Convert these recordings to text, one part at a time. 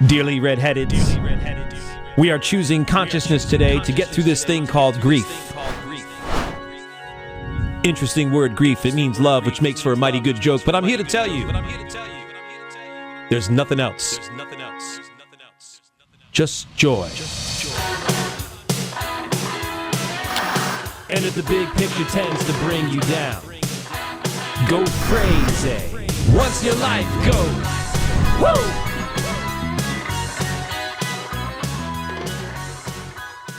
Dearly redheaded, we are choosing consciousness today to get through this thing called grief. Interesting word, grief. It means love, which makes for a mighty good joke. But I'm here to tell you, there's nothing else. Just joy. And if the big picture tends to bring you down, go crazy once your life goes. Woo!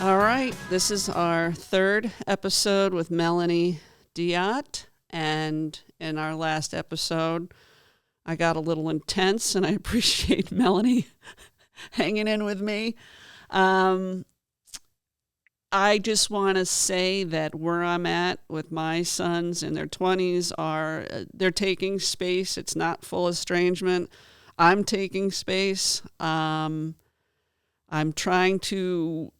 All right, this is our third episode with Melanie Diotte, and in our last episode, I got a little intense, and I appreciate Melanie hanging in with me. I just want to say that where I'm at with my sons in their 20s are, they're taking space. It's not full estrangement. I'm taking space. I'm trying to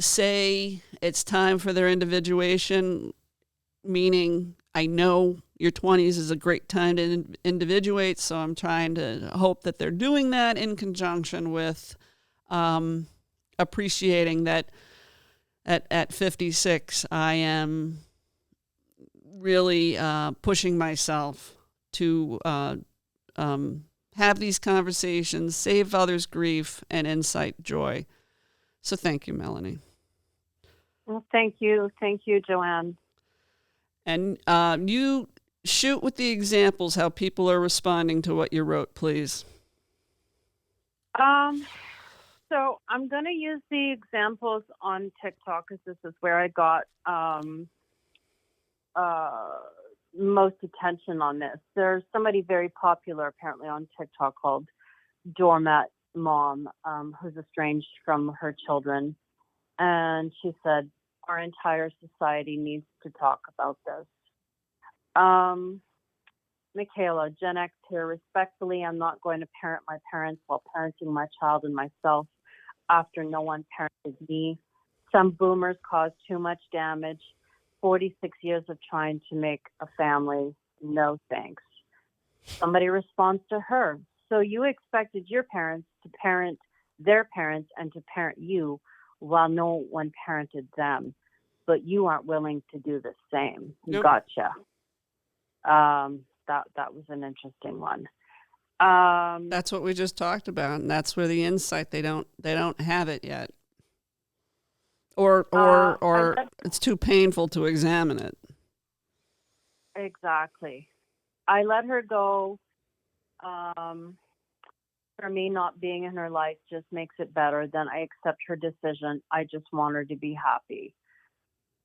say it's time for their individuation, meaning I know your 20s is a great time to individuate, so I'm trying to hope that they're doing that in conjunction with appreciating that at 56 I am really pushing myself to have these conversations, save others' grief, and incite joy. So thank you, Melanie. Well, thank you. Thank you, Joanne. And you shoot with the examples, how people are responding to what you wrote, please. So I'm going to use the examples on TikTok because this is where I got most attention on this. There's somebody very popular apparently on TikTok called Doormat Mom, who's estranged from her children, and she said our entire society needs to talk about this. Michaela, Gen X here. Respectfully, I'm not going to parent my parents while parenting my child and myself after no one parented me. Some boomers caused too much damage. 46 years of trying to make a family. No thanks. Somebody responds to her. So you expected your parents to parent their parents and to parent you while no one parented them, but you aren't willing to do the same. Nope. Gotcha. That was an interesting one. That's what we just talked about, and that's where the insight they don't have it yet, or it's too painful to examine it. Exactly. I let her go. For me, not being in her life just makes it better. Then I accept her decision. I just want her to be happy.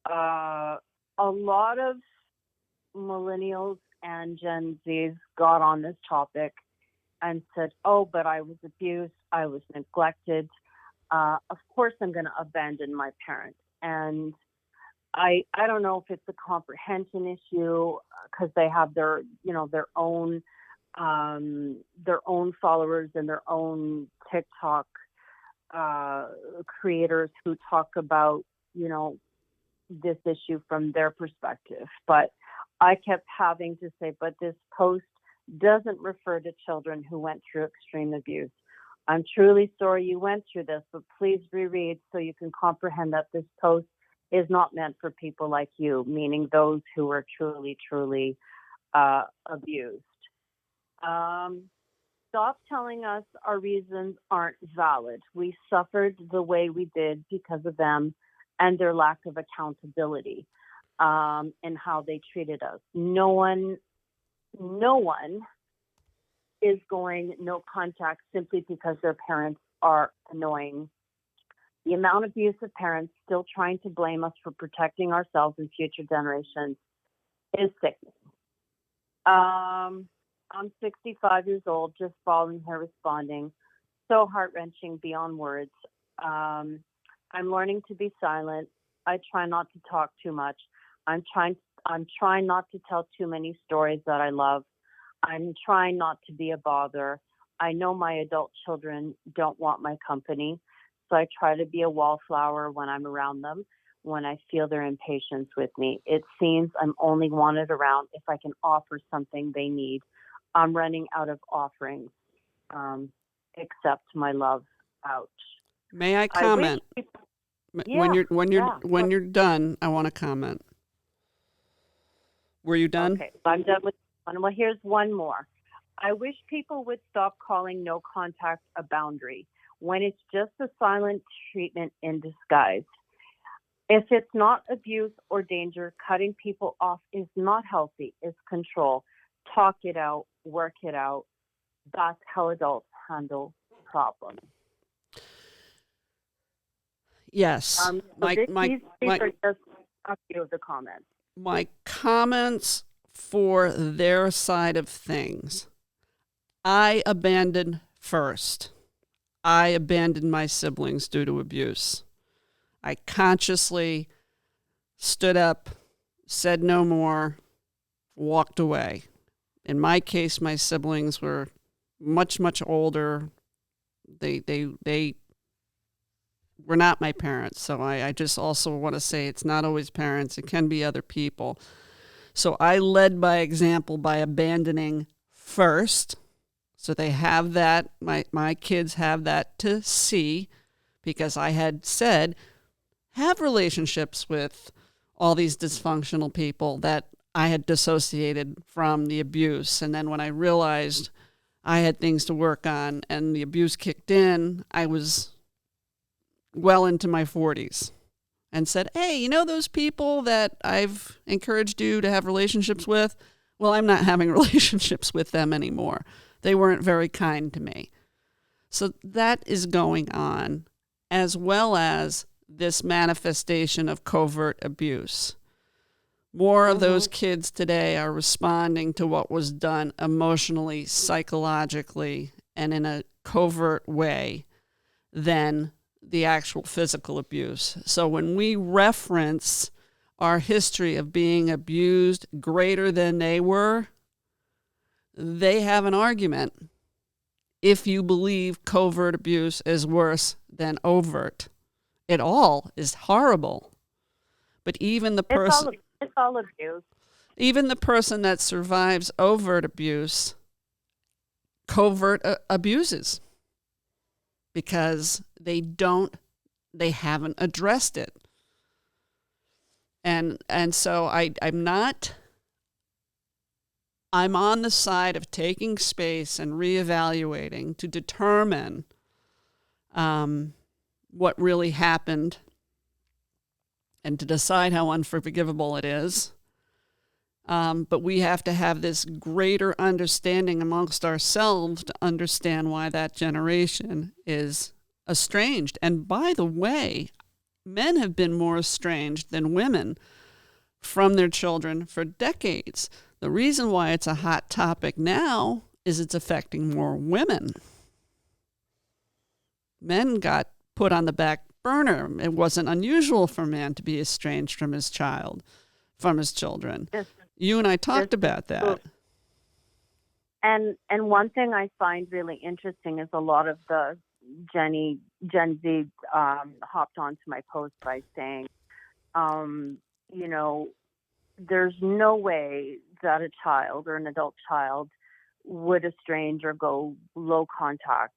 A lot of millennials and Gen Zs got on this topic and said, oh, but I was abused. I was neglected. Of course I'm going to abandon my parents. And I don't know if it's a comprehension issue because they have their own followers and their own TikTok creators who talk about, this issue from their perspective. But I kept having to say, but this post doesn't refer to children who went through extreme abuse. I'm truly sorry you went through this, but please reread so you can comprehend that this post is not meant for people like you, meaning those who are truly, truly abused. Stop telling us our reasons aren't valid. We suffered the way we did because of them and their lack of accountability in how they treated us. No one is going no contact simply because their parents are annoying. The amount of abusive parents still trying to blame us for protecting ourselves and future generations is sickening. I'm 65 years old, just following her responding. So heart-wrenching beyond words. I'm learning to be silent. I try not to talk too much. I'm trying not to tell too many stories that I love. I'm trying not to be a bother. I know my adult children don't want my company, so I try to be a wallflower when I'm around them, when I feel their impatience with me. It seems I'm only wanted around if I can offer something they need. I'm running out of offerings. accept my love. Ouch. May I I wish comment? people, When yeah, when you're done, I want to comment. Were you done? okay, I'm done with one. Well, here's one more. I wish people would stop calling no contact a boundary when it's just a silent treatment in disguise. If it's not abuse or danger, cutting people off is not healthy, it's control. Talk it out, work it out. That's how adults handle problems. Yes. So these are just a few of the comments. My comments for their side of things. I abandoned first. I abandoned my siblings due to abuse. I consciously stood up, said no more, walked away. In my case, my siblings were much, much older. They were not my parents. So I just also want to say it's not always parents. It can be other people. So I led by example by abandoning first. So they have that, my kids have that to see, because I had said, have relationships with all these dysfunctional people that I had dissociated from the abuse. And then when I realized I had things to work on and the abuse kicked in, I was well into my 40s and said, hey, you know those people that I've encouraged you to have relationships with? Well, I'm not having relationships with them anymore. They weren't very kind to me. So that is going on, as well as this manifestation of covert abuse. More of those kids today are responding to what was done emotionally, psychologically, and in a covert way than the actual physical abuse. So when we reference our history of being abused greater than they were, they have an argument if you believe covert abuse is worse than overt. It all is horrible. But even the person... It's all abuse. Even the person that survives overt abuse, covert abuses, because they haven't addressed it. And so I'm on the side of taking space and reevaluating to determine what really happened and to decide how unforgivable it is. But we have to have this greater understanding amongst ourselves to understand why that generation is estranged. And by the way, men have been more estranged than women from their children for decades. The reason why it's a hot topic now is it's affecting more women. Men got put on the back burner. It wasn't unusual for a man to be estranged from his children. Yes. You and I talked about that. And one thing I find really interesting is a lot of the Gen Z hopped onto my post by saying, there's no way that a child or an adult child would estrange or go low contact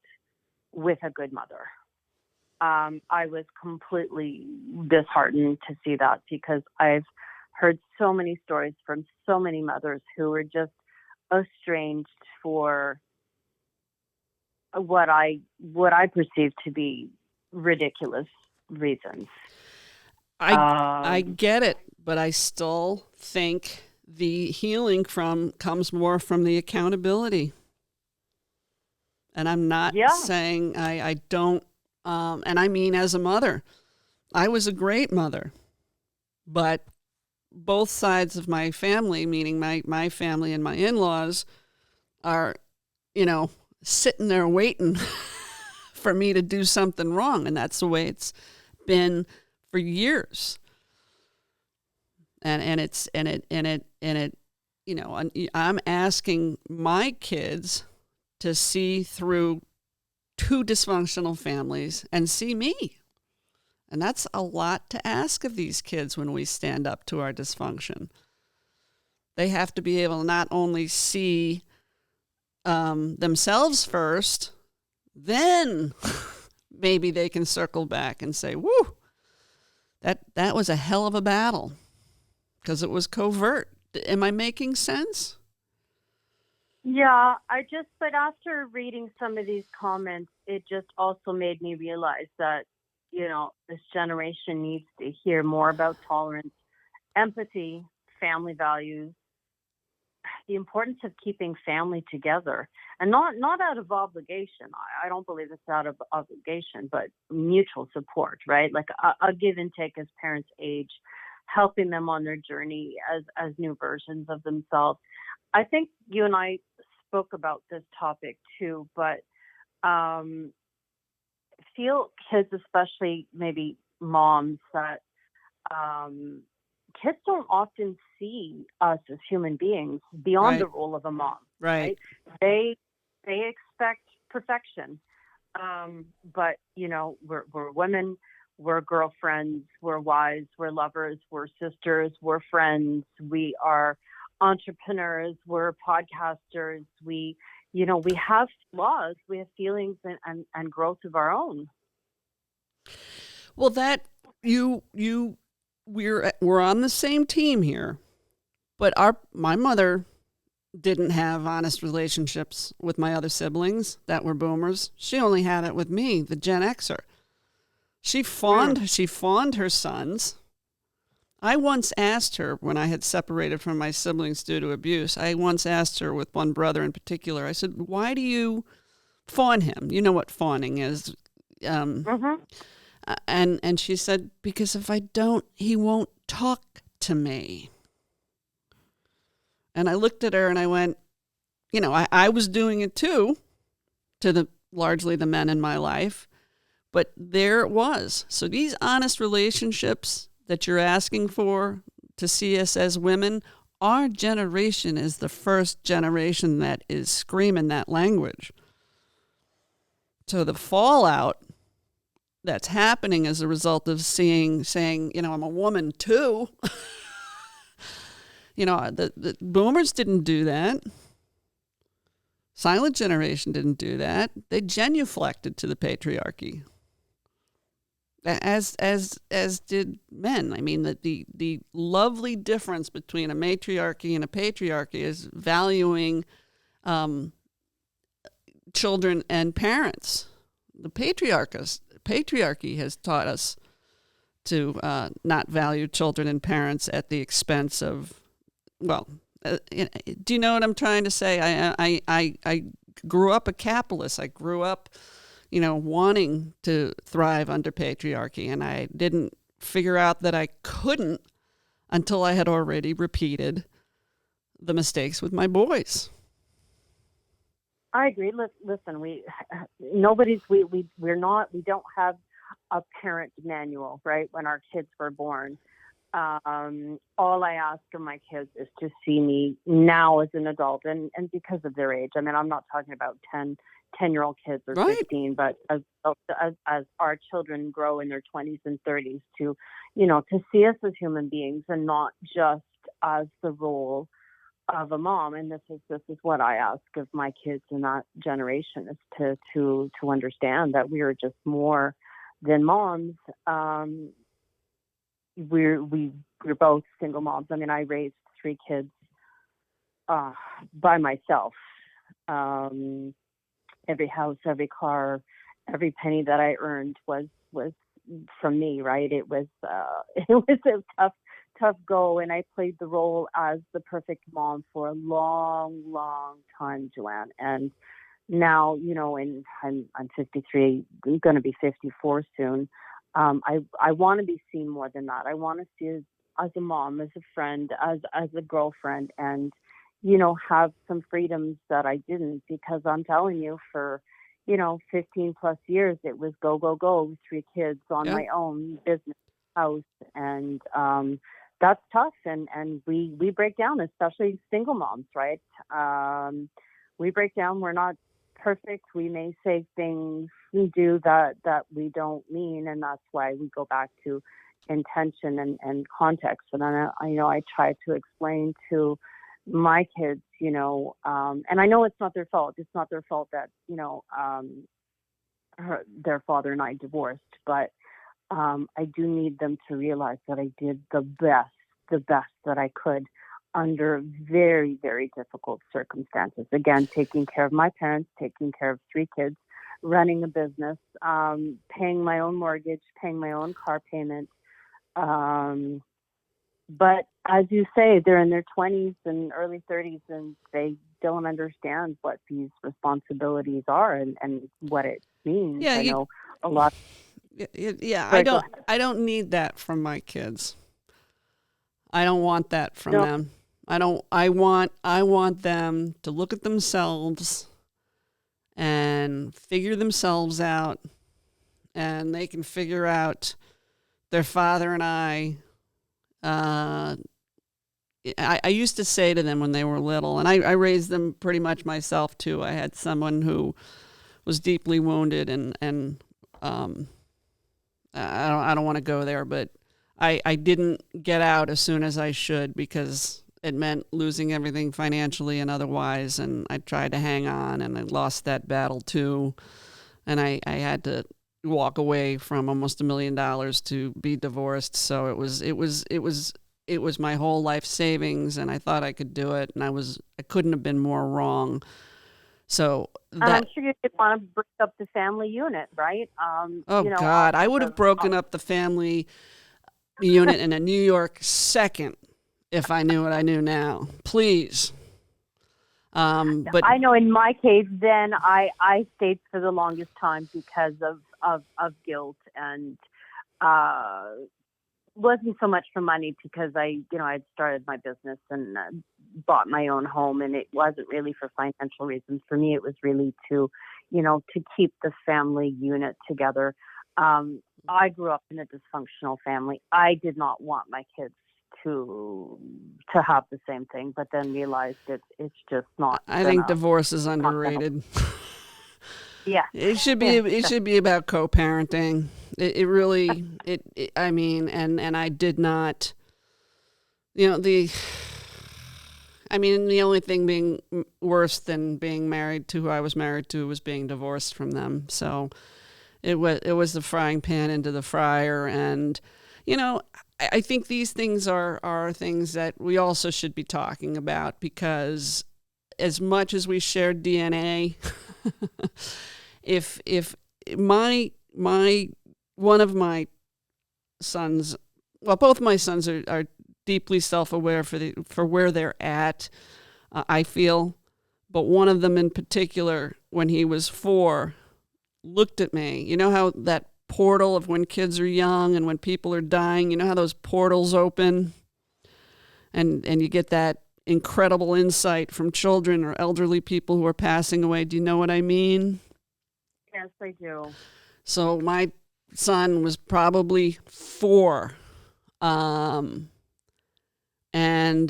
with a good mother. I was completely disheartened to see that, because I've heard so many stories from so many mothers who were just estranged for what I perceive to be ridiculous reasons. I get it, but I still think the healing comes more from the accountability. And I'm not saying I don't, and I mean as a mother, I was a great mother, but both sides of my family, meaning my family and my in-laws, are, sitting there waiting for me to do something wrong. And that's the way it's been for years. And I'm asking my kids to see through two dysfunctional families and see me. And that's a lot to ask of these kids when we stand up to our dysfunction. They have to be able to not only see themselves first, then maybe they can circle back and say, woo, that was a hell of a battle because it was covert. Am I making sense? Yeah, but after reading some of these comments, it just also made me realize that, this generation needs to hear more about tolerance, empathy, family values, the importance of keeping family together, and not out of obligation. I don't believe it's out of obligation, but mutual support, right? Like a give and take as parents age, helping them on their journey as new versions of themselves. I think you and I spoke about this topic too, but feel kids, especially maybe moms, that kids don't often see us as human beings beyond the role of a mom. Right. They expect perfection, but we're women, we're girlfriends, we're wives, we're lovers, we're sisters, we're friends, we are entrepreneurs, we're podcasters, we have flaws, we have feelings and growth of our own. Well, that we're on the same team here, but my mother didn't have honest relationships with my other siblings that were boomers. She only had it with me, the Gen Xer. She fawned her sons. I once asked her, when I had separated from my siblings due to abuse, I once asked her with one brother in particular, I said, why do you fawn him? You know what fawning is. And she said, because if I don't, he won't talk to me. And I looked at her and I went, I was doing it too, to largely the men in my life, but there it was. So these honest relationships that you're asking for to see us as women, our generation is the first generation that is screaming that language. So the fallout that's happening as a result of saying, I'm a woman too. The boomers didn't do that. Silent generation didn't do that. They genuflected to the patriarchy. As did men. I mean, the lovely difference between a matriarchy and a patriarchy is valuing children and parents. The patriarchy has taught us to not value children and parents at the expense of, do you know what I'm trying to say? I grew up a capitalist. I grew up, wanting to thrive under patriarchy, and I didn't figure out that I couldn't until I had already repeated the mistakes with my boys. I agree. Listen, we don't have a parent manual, right? When our kids were born, all I ask of my kids is to see me now as an adult, and because of their age. I mean, I'm not talking about 10-year-old kids or 15, but as our children grow in their 20s and 30s, to see us as human beings and not just as the role of a mom. And this is what I ask of my kids in that generation, is to understand that we are just more than moms. We're both single moms. I mean, I raised 3 kids by myself. Every house, every car, every penny that I earned was from me, right? It was a tough go, and I played the role as the perfect mom for a long, long time, Joanne. And now, and I'm 53, going to be 54 soon. I want to be seen more than that. I want to see as a mom, as a friend, as a girlfriend, and have some freedoms that I didn't, because I'm telling you, for 15 plus years, it was go, go, go, 3 kids on my own, business, house, and that's tough. And we break down, especially single moms, right? We break down. We're not perfect. We may say things we do that we don't mean, and that's why we go back to intention and context. And I try to explain to my kids, and I know it's not their fault. It's not their fault that their father and I divorced, but I do need them to realize that I did the best that I could under very, very difficult circumstances. Again, taking care of my parents, taking care of 3 kids, running a business, paying my own mortgage, paying my own car payment. But as you say, they're in their 20s and early 30s, and they don't understand what these responsibilities are and what it means. Yeah, I know a lot. Yeah, Sorry, go ahead. I don't need that from my kids. I don't want that from No. them. I want them to look at themselves and figure themselves out, and they can figure out their father and I used to say to them when they were little, and I raised them pretty much myself too. I had someone who was deeply wounded, and I don't want to go there, but I didn't get out as soon as I should because it meant losing everything financially and otherwise, and I tried to hang on, and I lost that battle too, and I had to walk away from almost $1 million to be divorced. So it was my whole life savings, and I thought I could do it, and I couldn't have been more wrong. So I'm sure you did want to break up the family unit, right? God, I would have broken up the family unit in a New York second if I knew what I knew now. Please. But I know in my case, then I stayed for the longest time because of guilt, and wasn't so much for money because I had started my business and bought my own home, and it wasn't really for financial reasons. For me, it was really to keep the family unit together. I grew up in a dysfunctional family. I did not want my kids to have the same thing, but then realized it's just not. I think divorce is underrated. Yeah, it should be about co-parenting. It really I mean, and I did not. The only thing being worse than being married to who I was married to was being divorced from them. So it was the frying pan into the fryer, and I think these things are things that we also should be talking about, because as much as we share DNA, if my one of my sons, well, both my sons are deeply self-aware for where they're at, I feel, but one of them in particular, when he was 4, looked at me. You know how that portal of when kids are young and when people are dying, you know how those portals open and you get that incredible insight from children or elderly people who are passing away. Do you know what I mean? Yes, I do. So my son was probably 4. And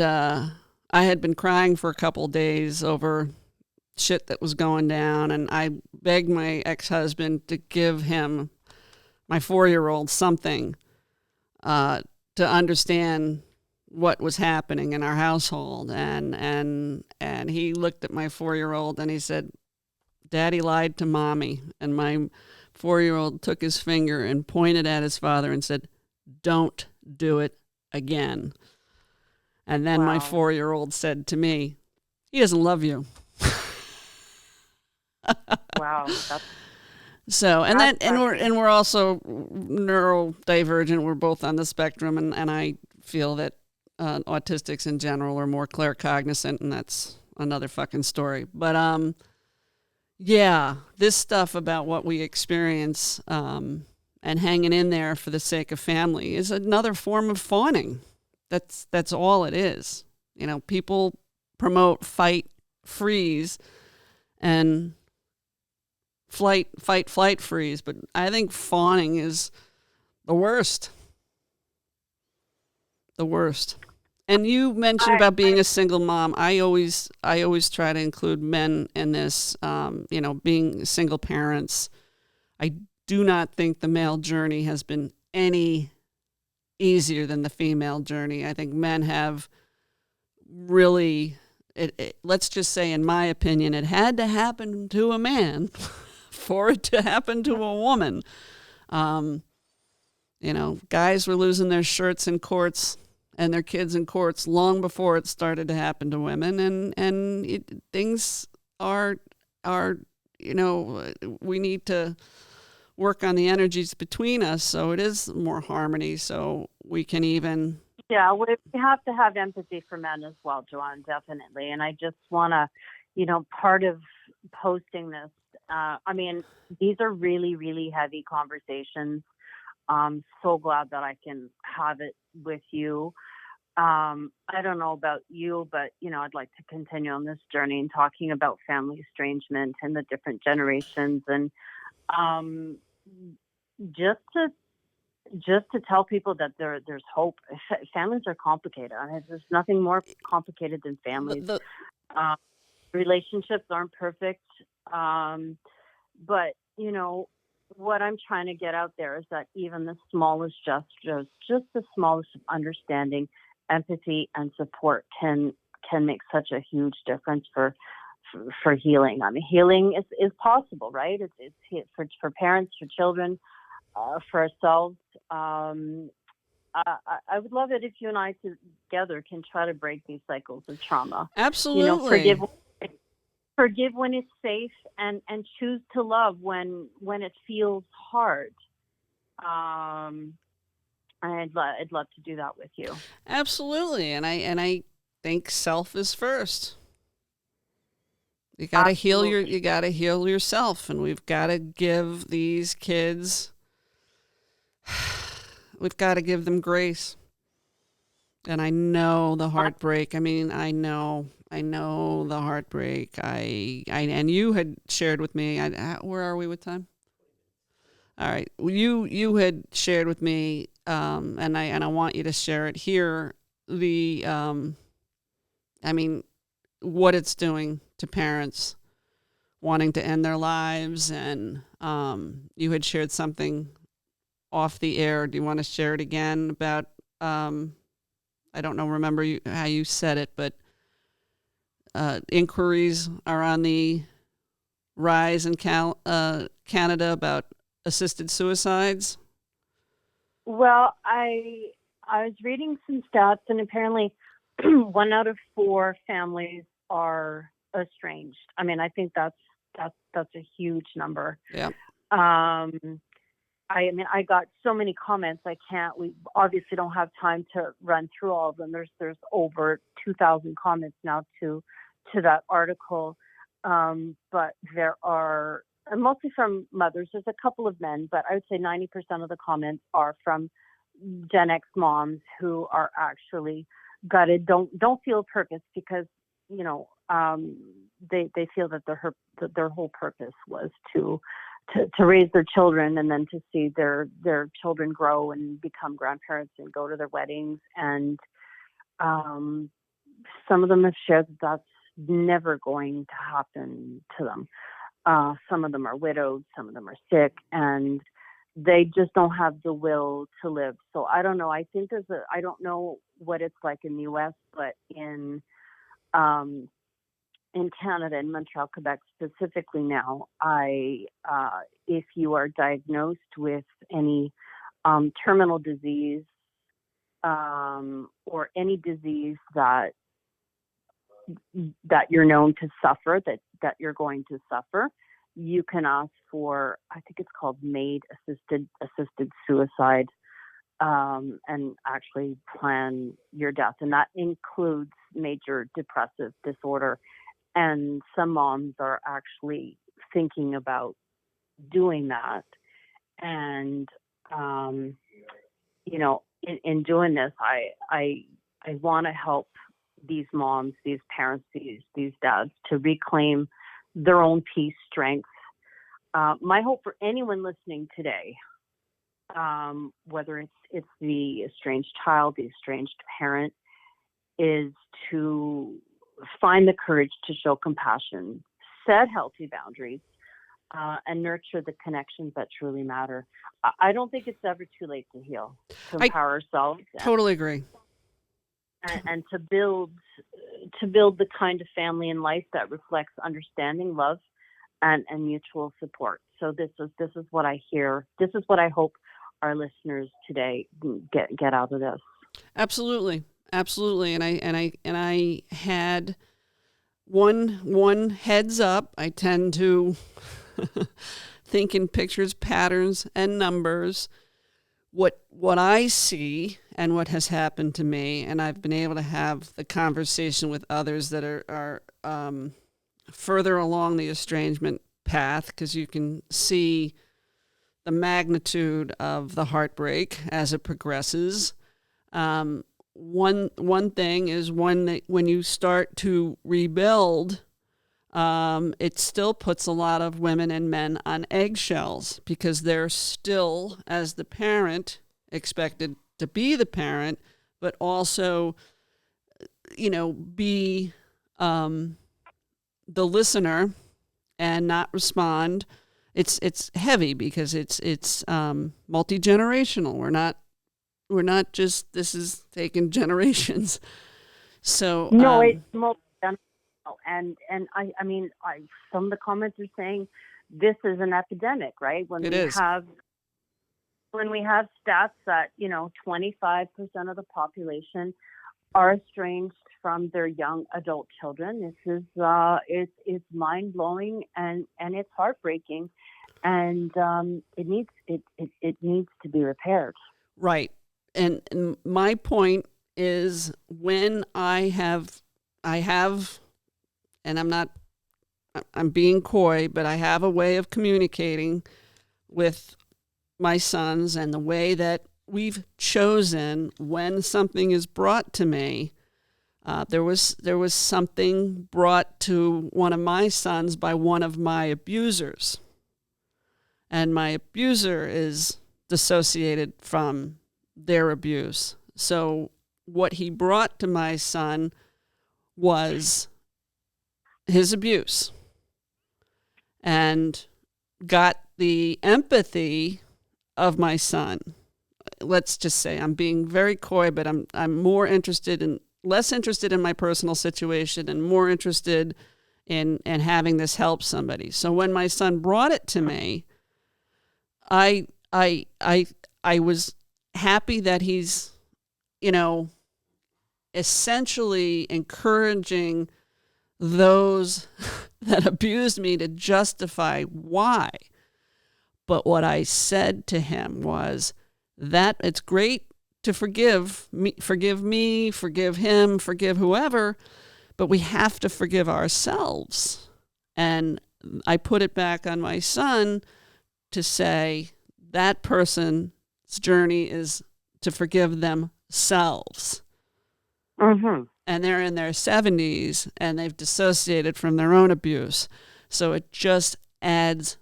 I had been crying for a couple of days over shit that was going down, and I begged my ex-husband to give him, my 4-year-old, something to understand what was happening in our household. And he looked at my 4-year-old and he said, "Daddy lied to Mommy." And my 4-year-old took his finger and pointed at his father and said, "Don't do it again." And then my 4-year-old said to me, "He doesn't love you." Wow. So, we're also neurodivergent. We're both on the spectrum, and I feel that autistics in general are more claircognizant, and that's another fucking story. But yeah, this stuff about what we experience and hanging in there for the sake of family is another form of fawning. That's all it is. People promote fight, freeze, and fight, flight, freeze. But I think fawning is the worst. The worst. And you mentioned about being a single mom. I always try to include men in this. Being single parents. I do not think the male journey has been any easier than the female journey. I think men have really, let's just say, in my opinion, it had to happen to a man for it to happen to a woman. Guys were losing their shirts in courts and their kids in courts long before it started to happen to women. Things are, we need to work on the energies between us so it is more harmony, so we can even... Yeah, we have to have empathy for men as well, Joanne, definitely. And I just want to, part of posting this, these are really, really heavy conversations. I'm so glad that I can have it with you. I don't know about you, but, I'd like to continue on this journey and talking about family estrangement and the different generations, and just to tell people that there's hope. Families are complicated. There's nothing more complicated than families. Relationships aren't perfect. But, what I'm trying to get out there is that even the smallest gestures, just the smallest understanding, empathy, and support can make such a huge difference for healing. Healing is possible, right? It's for parents, for children, for ourselves. I would love it if you and I together can try to break these cycles of trauma. Absolutely. Forgive when it's safe, and choose to love when it feels hard. I'd love to do that with you. Absolutely, and I think self is first. You got to heal yourself, and we've got to give these kids. We've got to give them grace. And I know the heartbreak. I know the heartbreak. And you had shared with me. Where are we with time? All right. You had shared with me, and I want you to share it here. What it's doing to parents wanting to end their lives, and you had shared something off the air. Do you want to share it again about? I don't know. Remember how you said it, but inquiries are on the rise in Canada about assisted suicides. Well, I was reading some stats, and apparently 1 out of 4 families are estranged. I think that's a huge number. Yeah. I got so many comments. We obviously don't have time to run through all of them. There's over 2,000 comments now to that article. But there are mostly from mothers. There's a couple of men, but I would say 90% of the comments are from Gen X moms who are actually gutted, don't feel a purpose because, they feel that their whole purpose was to raise their children, and then to see their children grow and become grandparents and go to their weddings. And some of them have shared that that's never going to happen to them. Some of them are widowed, some of them are sick, and they just don't have the will to live. So I don't know. I think I don't know what it's like in the U.S., but in Canada, in Montreal, Quebec specifically now, if you are diagnosed with any terminal disease or any disease that you're known to suffer, that you're going to suffer, you can ask for, I think it's called MAID, assisted suicide, and actually plan your death. And that includes major depressive disorder. And some moms are actually thinking about doing that. And, in doing this, I want to help these moms, these parents, these dads to reclaim their own peace, strength. My hope for anyone listening today, whether it's the estranged child, the estranged parent, is to find the courage to show compassion, set healthy boundaries, and nurture the connections that truly matter. I don't think it's ever too late to heal, to empower ourselves. Totally agree. And to build the kind of family and life that reflects understanding, love, and mutual support. So this is what I hear. This is what I hope our listeners today get out of this. Absolutely. Absolutely. And I had one heads up. I tend to think in pictures, patterns, and numbers. What I see and what has happened to me, and I've been able to have the conversation with others that are further along the estrangement path, because you can see the magnitude of the heartbreak as it progresses. One thing is when you start to rebuild, it still puts a lot of women and men on eggshells, because they're still, as the parent, expected to be the parent, but also, be the listener and not respond. It's heavy because it's multi-generational. We're not just, this is taking generations. So no, it's multi-generational, and I mean, some of the comments are saying this is an epidemic, right? When we have stats that 25% of the population are estranged from their young adult children. This is it's mind blowing and it's heartbreaking, and it needs to be repaired. Right. And my point is, when I have, and I'm being coy, but I have a way of communicating with my sons, and the way that we've chosen when something is brought to me. There was something brought to one of my sons by one of my abusers, and my abuser is dissociated from their abuse. So what he brought to my son was his abuse, and got the empathy of my son. Let's just say, I'm being very coy, but I'm less interested in my personal situation and more interested in having this help somebody. So when my son brought it to me, I was happy that he's, essentially encouraging those that abused me to justify why. But what I said to him was that it's great to forgive me, forgive him, forgive whoever, but we have to forgive ourselves. And I put it back on my son to say that person's journey is to forgive themselves. Mm-hmm. And they're in their 70s and they've dissociated from their own abuse. So it just adds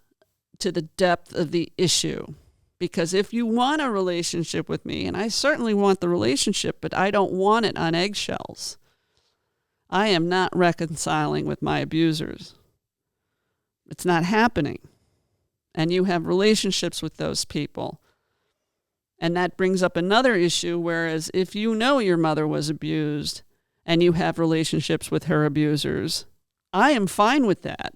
to the depth of the issue. Because if you want a relationship with me, and I certainly want the relationship, but I don't want it on eggshells. I am not reconciling with my abusers. It's not happening. And you have relationships with those people. And that brings up another issue, whereas if you know your mother was abused and you have relationships with her abusers, I am fine with that.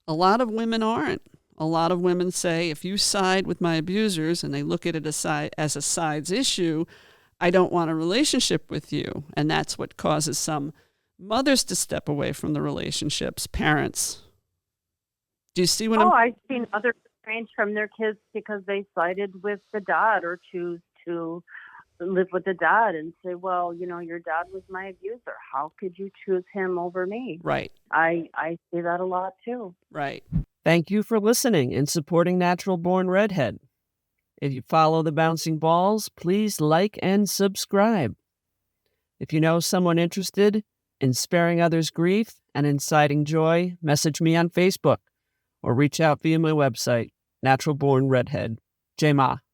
A lot of women aren't. A lot of women say, if you side with my abusers and they look at it as a sides issue, I don't want a relationship with you. And that's what causes some mothers to step away from the relationships, parents. Do you see what I've seen others estranged from their kids because they sided with the dad or choose to live with the dad and say, well, your dad was my abuser. How could you choose him over me? Right. I see that a lot too. Right. Thank you for listening and supporting Natural Born Redhead. If you follow the bouncing balls, please like and subscribe. If you know someone interested in sparing others grief and inciting joy, message me on Facebook or reach out via my website, Natural Born Redhead. J Ma.